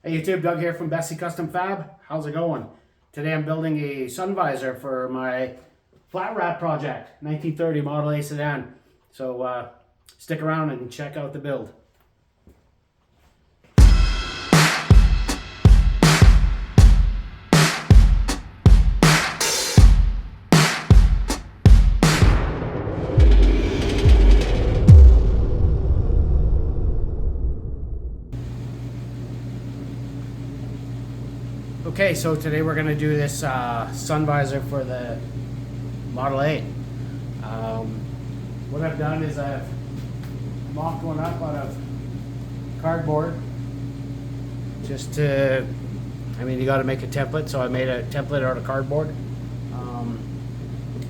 Hey YouTube, Doug here from Besse Custom Fab. How's it going? Today I'm building a sun visor for my flat wrap project, 1930 Model A Sedan. So stick around and check out the build. Okay, so today we're going to do this sun visor for the Model A. What I've done is I've mocked one up out of cardboard just to, you got to make a template, so I made a template out of cardboard.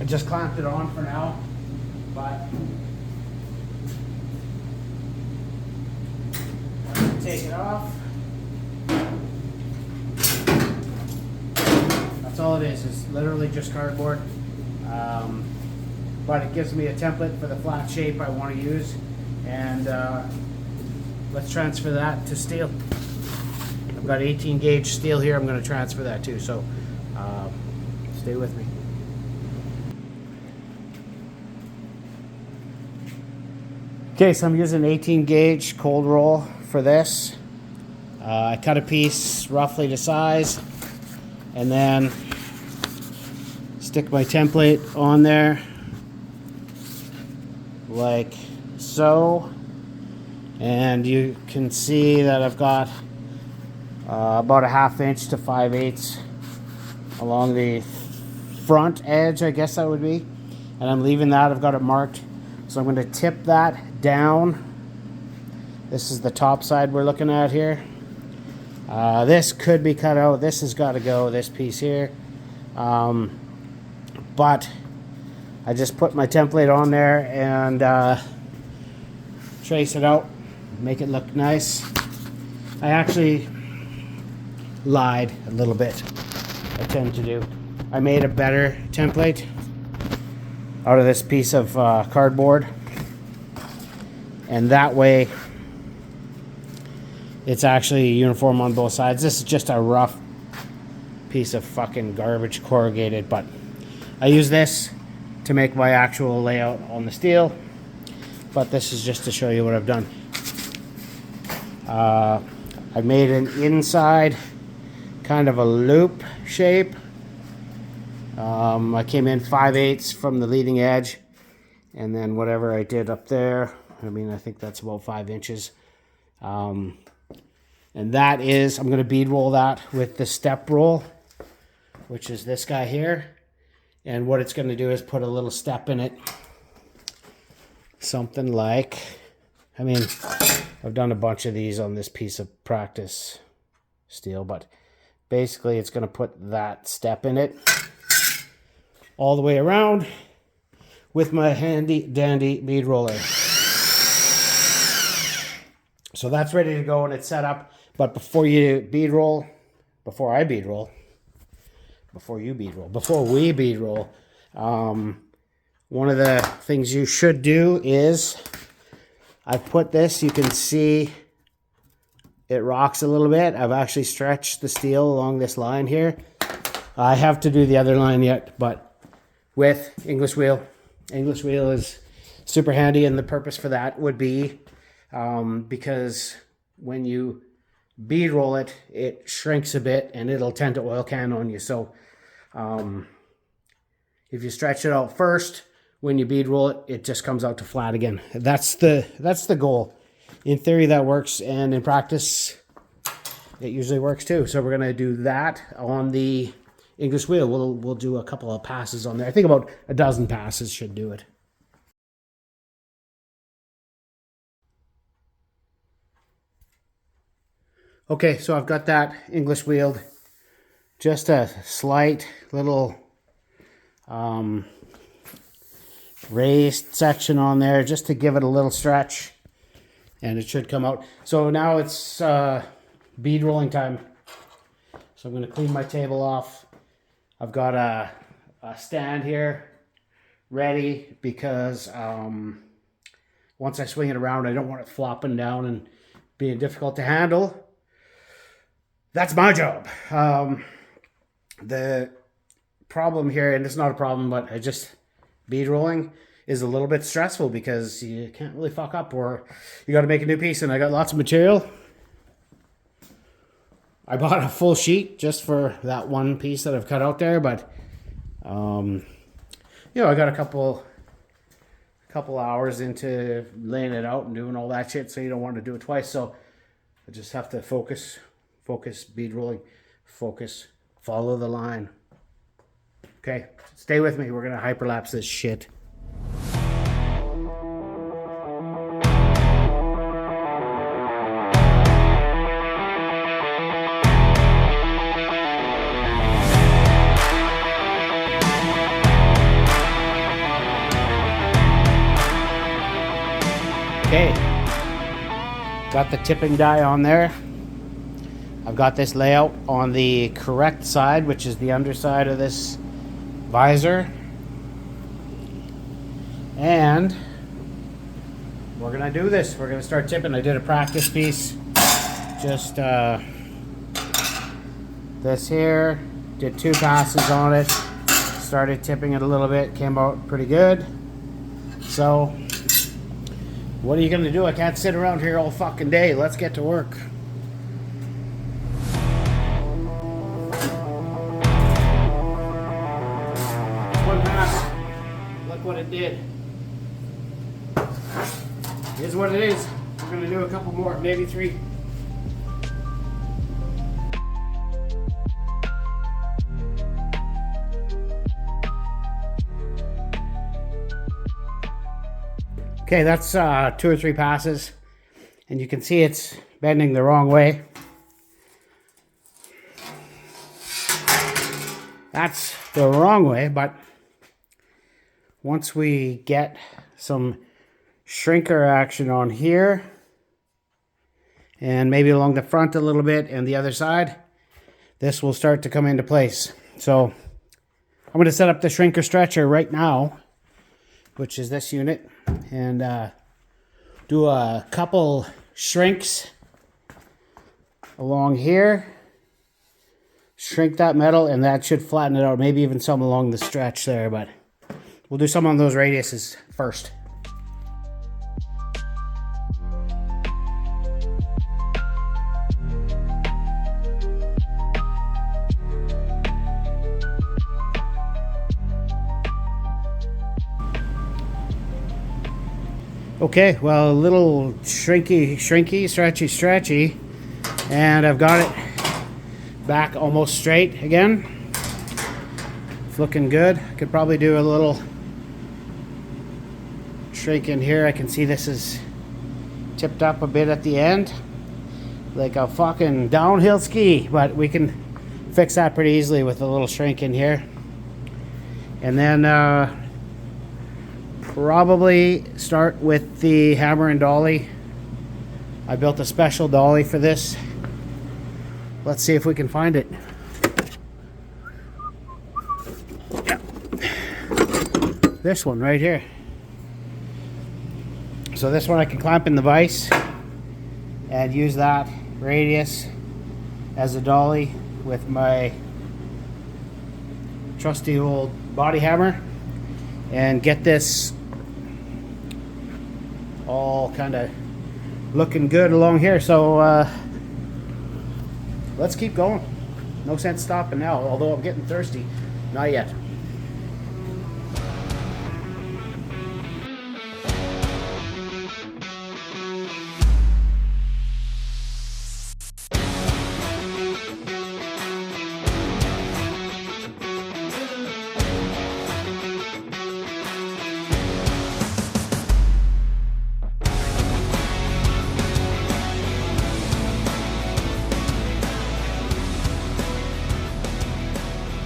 I just clamped it on for now, but I'm going to take it off. That's all it is literally just cardboard. But it gives me a template for the flat shape I want to use. And let's transfer that to steel. I've got 18 gauge steel here. I'm going to transfer that too. So stay with me. Okay, so I'm using 18 gauge cold roll for this. I cut a piece roughly to size, and then stick my template on there like so, and you can see that I've got about a 1/2 inch to 5/8 along the front edge, I guess that would be, and I'm leaving that. I've got it marked, so I'm going to tip that down. This is the top side we're looking at here. This could be cut out. This has got to go, this piece here. But I just put my template on there and trace it out, make it look nice. I actually lied a little bit. I tend to do. I made a better template out of this piece of cardboard, and that way it's actually uniform on both sides. This is just a rough piece of fucking garbage corrugated, but I use this to make my actual layout on the steel, but this is just to show you what I've done. I made an inside kind of a loop shape. I came in 5/8 from the leading edge, and then whatever I did up there, I think that's about 5 inches. And that is, I'm going to bead roll that with the step roll, which is this guy here. And what it's going to do is put a little step in it. Something like, I've done a bunch of these on this piece of practice steel, but basically it's going to put that step in it all the way around with my handy dandy bead roller. So that's ready to go and it's set up. But before we bead roll, one of the things you should do is, I've put this, you can see it rocks a little bit. I've actually stretched the steel along this line here. I have to do the other line yet, but with English wheel. English wheel is super handy, and the purpose for that would be because when you bead roll it, it shrinks a bit and it'll tend to oil can on you. So if you stretch it out first, when you bead roll it, it just comes out to flat again. That's the goal. In theory that works, and in practice it usually works too. So we're gonna do that on the English wheel. We'll do a couple of passes on there. I think about a dozen passes should do it. Okay, so I've got that English wheeled. Just a slight little raised section on there just to give it a little stretch, and it should come out. So now it's bead rolling time. So I'm going to clean my table off. I've got a stand here ready because once I swing it around, I don't want it flopping down and being difficult to handle. that's my job. The problem here, and it's not a problem, but I just, bead rolling is a little bit stressful because you can't really fuck up, or you got to make a new piece. And I got lots of material. I bought a full sheet just for that one piece that I've cut out there, but you know, I got a couple hours into laying it out and doing all that shit, so you don't want to do it twice. So I just have to focus, bead rolling, focus, follow the line. Okay, stay with me. We're gonna hyperlapse this shit. Okay, got the tipping die on there. I've got this layout on the correct side, which is the underside of this visor. And we're gonna do this. We're gonna start tipping. I did a practice piece, just this here, did 2 passes on it, started tipping it a little bit, came out pretty good. So what are you gonna do? I can't sit around here all fucking day. Let's get to work. One pass. Look what it did. Here's what it is. We're gonna do a couple more, maybe 3. Okay, that's 2 or 3 passes, and you can see it's bending the wrong way. That's the wrong way, but once we get some shrinker action on here, and maybe along the front a little bit and the other side, this will start to come into place. So I'm going to set up the shrinker stretcher right now, which is this unit, and do a couple shrinks along here, shrink that metal, and that should flatten it out, maybe even some along the stretch there, but we'll do some on those radiuses first. Okay, well, a little shrinky, stretchy, and I've got it back almost straight again. It's looking good. I could probably do a little shrink in here. I can see this is tipped up a bit at the end, like a fucking downhill ski, but we can fix that pretty easily with a little shrink in here. And then probably start with the hammer and dolly. I built a special dolly for this. Let's see if we can find it. Yeah. This one right here. So this one I can clamp in the vise and use that radius as a dolly with my trusty old body hammer and get this all kind of looking good along here. So let's keep going. No sense stopping now, although I'm getting thirsty. Not yet.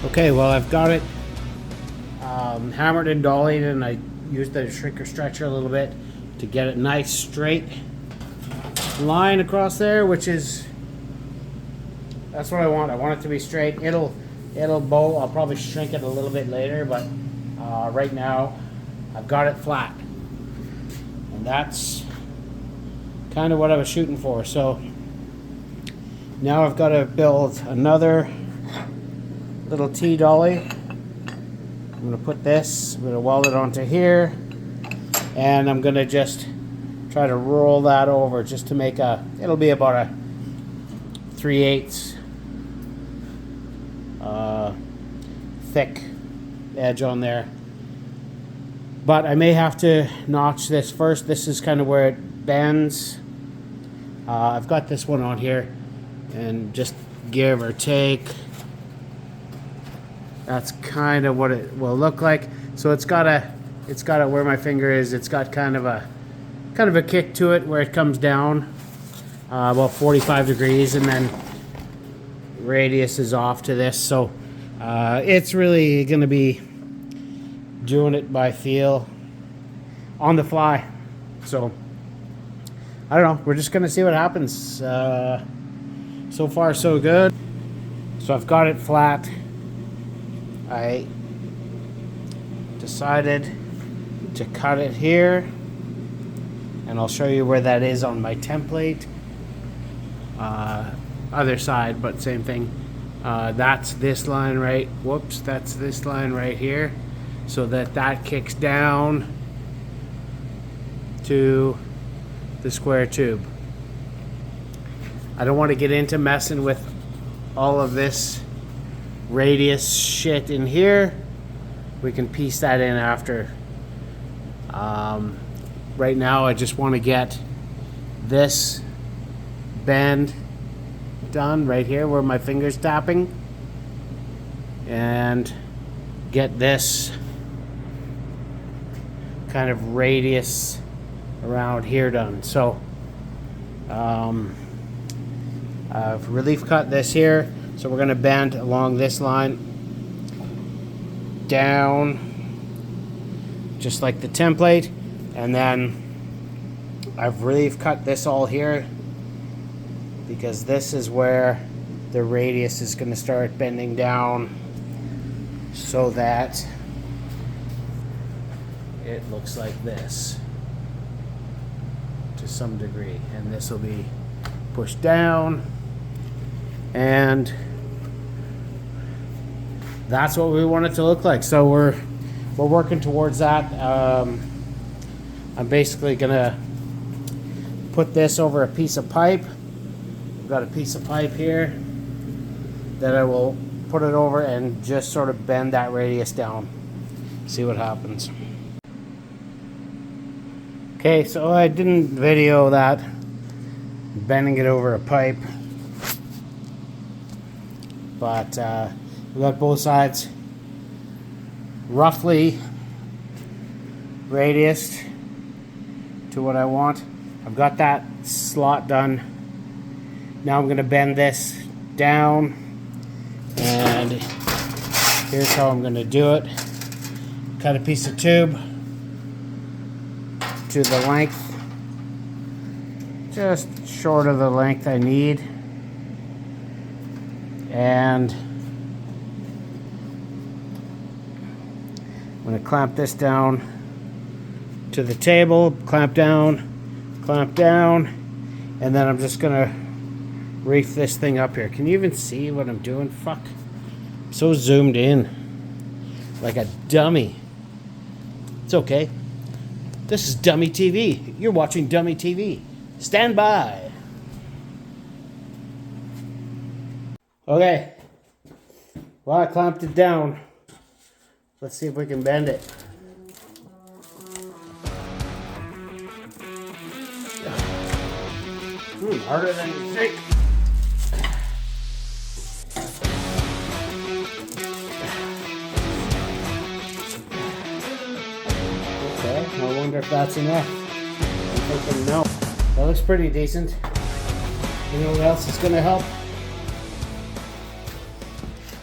Okay, well, I've got it hammered and dollied, and I used the shrinker stretcher a little bit to get it nice straight line across there, which is, that's what I want. I want it to be straight. It'll bow. I'll probably shrink it a little bit later, but right now I've got it flat, and that's kind of what I was shooting for. So Now I've got to build another little T-dolly. I'm going to put this, I'm going to weld it onto here, and I'm going to just try to roll that over just to make a, it'll be about a 3/8 thick edge on there. But I may have to notch this first. This is kind of where it bends. I've got this one on here, and just give or take, that's kind of what it will look like. So it's got a where my finger is, it's got kind of a kick to it where it comes down about 45 degrees, and then radius is off to this. So it's really going to be doing it by feel on the fly. So I don't know, we're just going to see what happens. So far so good. So I've got it flat. I decided to cut it here, and I'll show you where that is on my template. Other side, but same thing. That's this line right, whoops, that's this line right here, so that kicks down to the square tube. I don't want to get into messing with all of this radius shit in here. We can piece that in after. Right now I just want to get this bend done right here where my finger's tapping, and get this kind of radius around here done. So I've relief cut this here, so we're going to bend along this line down just like the template, and then I've relief cut this all here because this is where the radius is going to start bending down, so that it looks like this to some degree, and this will be pushed down, and that's what we want it to look like. So we're working towards that. I'm basically gonna put this over a piece of pipe. I've got a piece of pipe here that I will put it over and just sort of bend that radius down. See what happens. Okay, so I didn't video that, bending it over a pipe, but we got both sides roughly radiused to what I want. I've got that slot done. Now I'm going to bend this down, and here's how I'm going to do it. Cut a piece of tube to the length, just short of the length I need, and I'm going to clamp this down to the table, clamp down, and then I'm just going to reef this thing up here. Can you even see what I'm doing? Fuck. I'm so zoomed in like a dummy. It's okay. This is Dummy TV. You're watching Dummy TV. Stand by. Okay. Well, I clamped it down. Let's see if we can bend it. Harder than you think. Okay, I wonder if that's enough. I'm thinking no. That looks pretty decent. You know what else is going to help?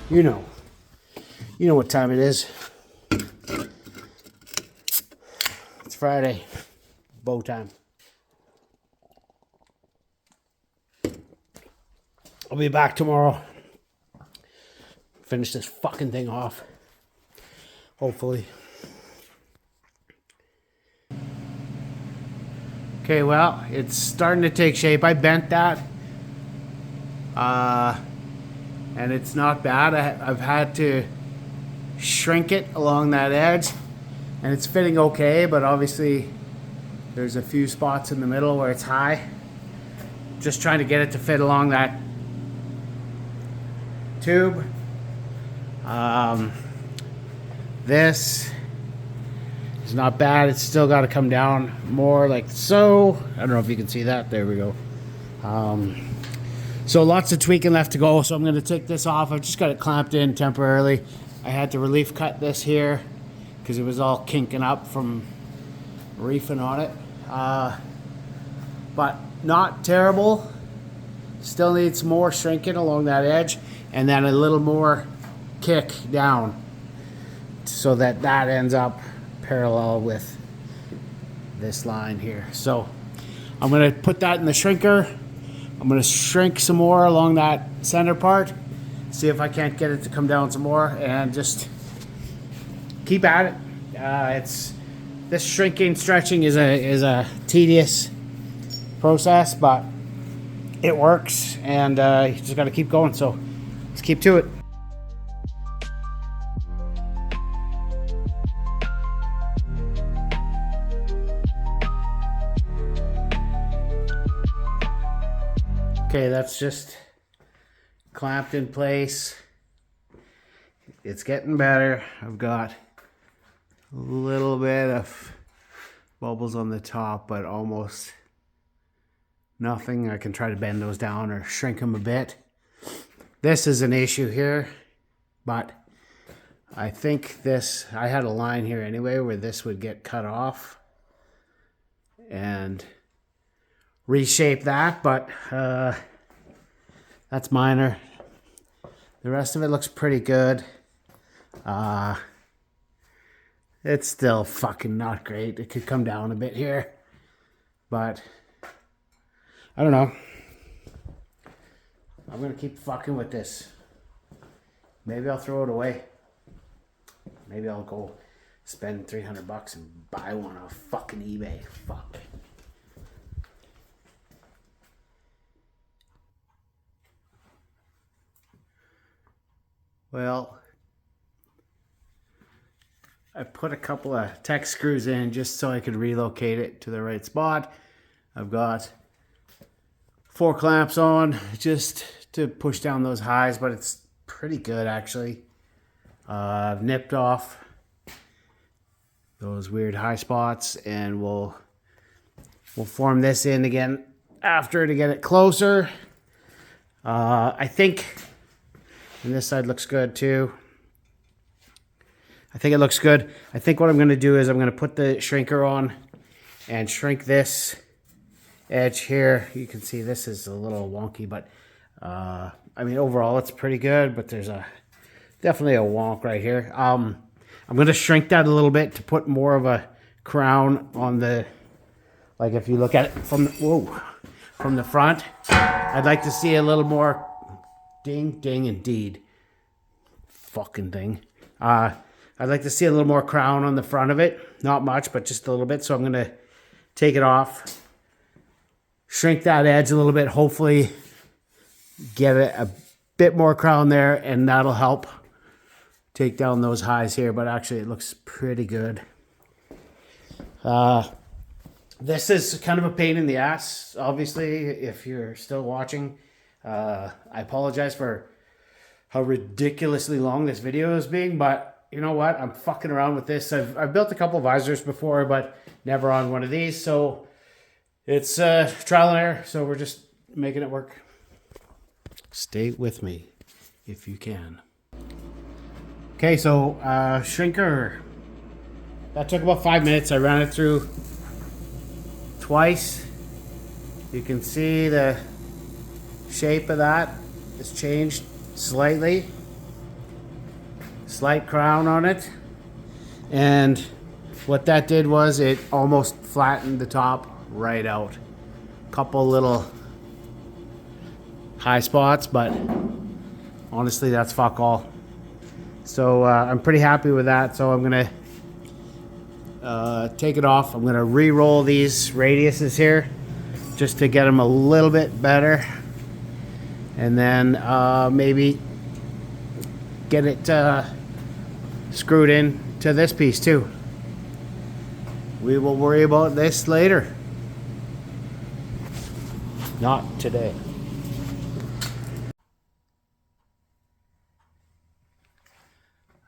You know what time it is. It's Friday. Bow time. I'll be back tomorrow. Finish this fucking thing off. Hopefully. Okay, well, it's starting to take shape. I bent that and it's not bad. I've had to shrink it along that edge, and it's fitting okay, but obviously there's a few spots in the middle where it's high. Just trying to get it to fit along that tube. This is not bad. It's still got to come down more like so. I don't know if you can see that. There we go. So lots of tweaking left to go. So I'm going to take this off. I've just got it clamped in temporarily. I had to relief cut this here because it was all kinking up from reefing on it. But not terrible. Still needs more shrinking along that edge, and then a little more kick down so that that ends up parallel with this line here. So I'm going to put that in the shrinker. I'm going to shrink some more along that center part, see if I can't get it to come down some more, and just keep at it. This shrinking, stretching is a tedious process, but it works, and you just got to keep going. So let's keep to it. Okay, that's just clamped in place. It's getting better. I've got a little bit of bubbles on the top, but almost nothing. I can try to bend those down or shrink them a bit. This is an issue here, but I think this, I had a line here anyway where this would get cut off and reshape that, but that's minor. The rest of it looks pretty good. It's still fucking not great. It could come down a bit here, but I don't know. I'm gonna keep fucking with this. Maybe I'll throw it away. Maybe I'll go spend $300 and buy one off fucking eBay. Fuck. Well, I put a couple of tech screws in just so I could relocate it to the right spot. I've got 4 clamps on just to push down those highs, but it's pretty good actually. I've nipped off those weird high spots, and we'll form this in again after to get it closer. I think, and this side looks good too. I think it looks good. I think what I'm going to do is I'm going to put the shrinker on and shrink this edge here. You can see this is a little wonky, but I mean overall it's pretty good, but there's definitely a wonk right here. I'm going to shrink that a little bit to put more of a crown on the, like if you look at it from the, from the front, I'd like to see a little more ding indeed. Fucking thing. I'd like to see a little more crown on the front of it. Not much, but just a little bit. So I'm going to take it off, shrink that edge a little bit, hopefully get a bit more crown there, and that'll help take down those highs here. But actually it looks pretty good. This is kind of a pain in the ass, obviously, if you're still watching. I apologize for how ridiculously long this video is being, but you know what? I'm fucking around with this. I've built a couple visors before, but never on one of these. So it's trial and error. So we're just making it work. Stay with me if you can. Okay, so shrinker. That took about 5 minutes. I ran it through twice. You can see the shape of that has changed slightly. Slight crown on it, and what that did was it almost flattened the top right out. Couple little high spots, but honestly that's fuck all. So I'm pretty happy with that. So I'm gonna take it off. I'm gonna re-roll these radiuses here just to get them a little bit better, and then maybe get it screwed in to this piece too. We will worry about this later. Not today.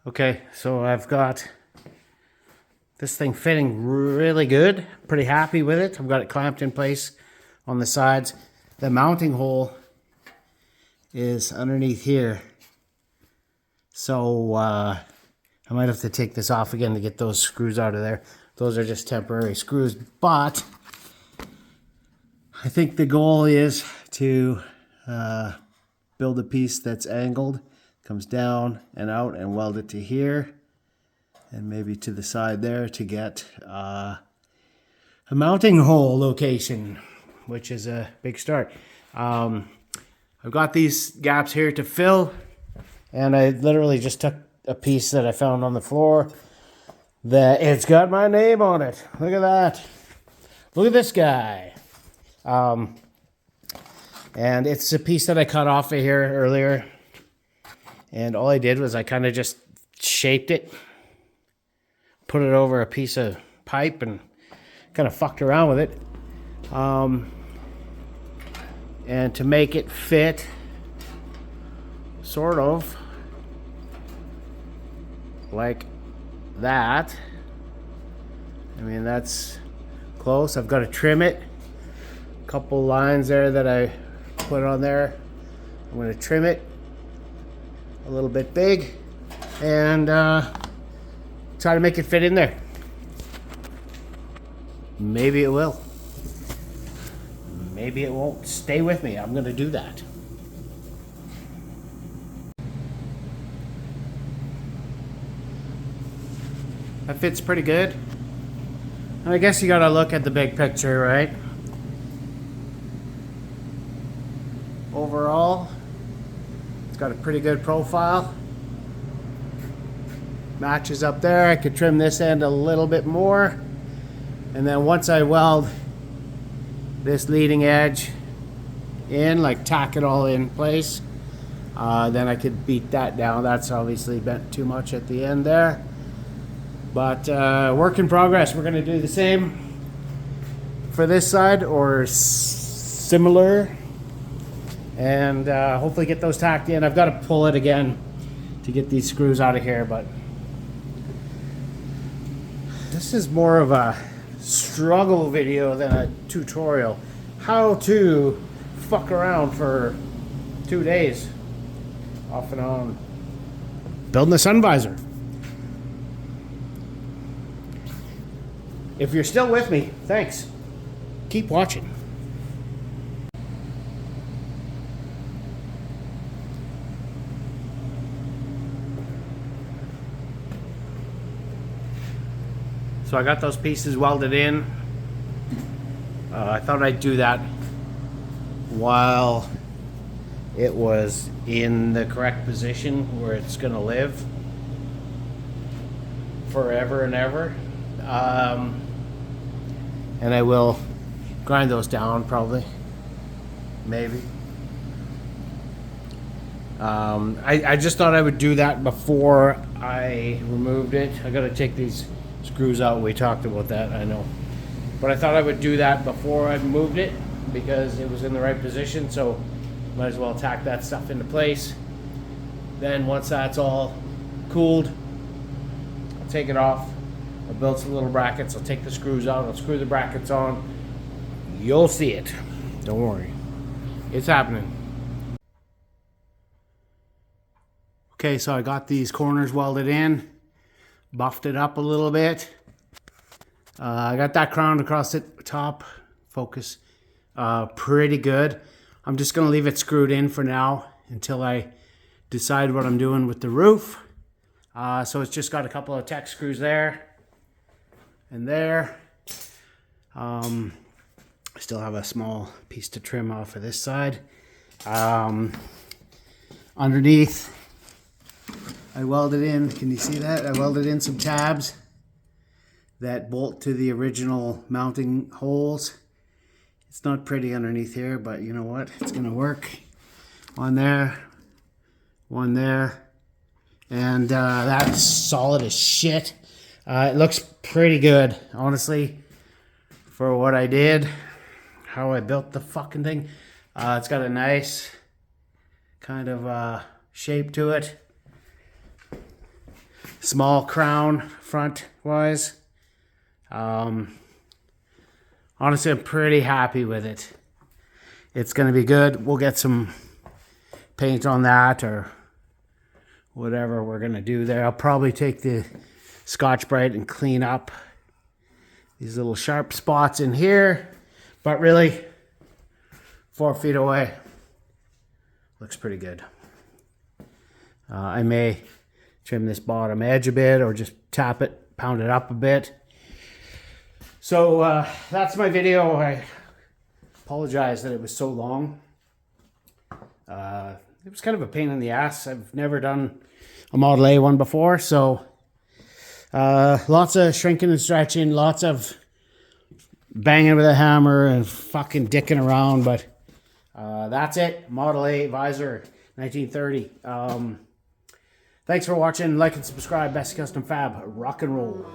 Okay, so I've got this thing fitting really good. Pretty happy with it. I've got it clamped in place on the sides. The mounting hole is underneath here. So I might have to take this off again to get those screws out of there. Those are just temporary screws, but I think the goal is to build a piece that's angled, comes down and out, and weld it to here and maybe to the side there to get a mounting hole location, which is a big start. I've got these gaps here to fill, and I literally just took a piece that I found on the floor that it's got my name on it. Look at that. Look at this guy. And it's a piece that I cut off of here earlier. And all I did was I kind of just shaped it, put it over a piece of pipe, and kind of fucked around with it. And to make it fit, sort of like that. I mean, that's close. I've got to trim it. A couple lines there that I put on there. I'm going to trim it a little bit big and try to make it fit in there. Maybe it will. Maybe it won't. Stay with me. I'm going to do that. That fits pretty good. And I guess you got to look at the big picture, right? Overall, it's got a pretty good profile. Matches up there. I could trim this end a little bit more. And then once I weld this leading edge in, like tack it all in place, then I could beat that down. That's obviously bent too much at the end there. But work in progress. We're going to do the same for this side or similar. And hopefully get those tacked in. I've got to pull it again to get these screws out of here. But this is more of a struggle video than a tutorial. How to fuck around for 2 days off and on building a sun visor. If you're still with me, thanks. Keep watching. So I got those pieces welded in. I thought I'd do that while it was in the correct position where it's going to live forever and ever. And I will grind those down probably, maybe. I just thought I would do that before I removed it. I got to take these screws out. We talked about that, I know. But I thought I would do that before I moved it because it was in the right position, so might as well tack that stuff into place. Then once that's all cooled, I'll take it off. I'll build some little brackets. I'll take the screws out. I'll screw the brackets on. You'll see it. Don't worry. It's happening. Okay, so I got these corners welded in. Buffed it up a little bit. I got that crown across the top. Focus. Pretty good. I'm just going to leave it screwed in for now until I decide what I'm doing with the roof. So it's just got a couple of Tech screws there and there. I still have a small piece to trim off of this side. Underneath, I welded in, can you see that? I welded in some tabs that bolt to the original mounting holes. It's not pretty underneath here, but you know what? It's gonna work. One there. One there. And that's solid as shit. It looks pretty good, honestly, for what I did. How I built the fucking thing. It's got a nice kind of shape to it. Small crown front wise. Honestly, I'm pretty happy with it. It's gonna be good. We'll get some paint on that or whatever we're gonna do there. I'll probably take the Scotch-Brite and clean up these little sharp spots in here, but really 4 feet away looks pretty good. I may trim this bottom edge a bit or just tap it, pound it up a bit. So that's my video. I apologize that it was so long. It was kind of a pain in the ass. I've never done a Model A one before, so lots of shrinking and stretching, lots of banging with a hammer and fucking dicking around, but that's it. Model A Visor 1930. Thanks for watching. Like and subscribe. Besse Custom Fab. Rock and roll.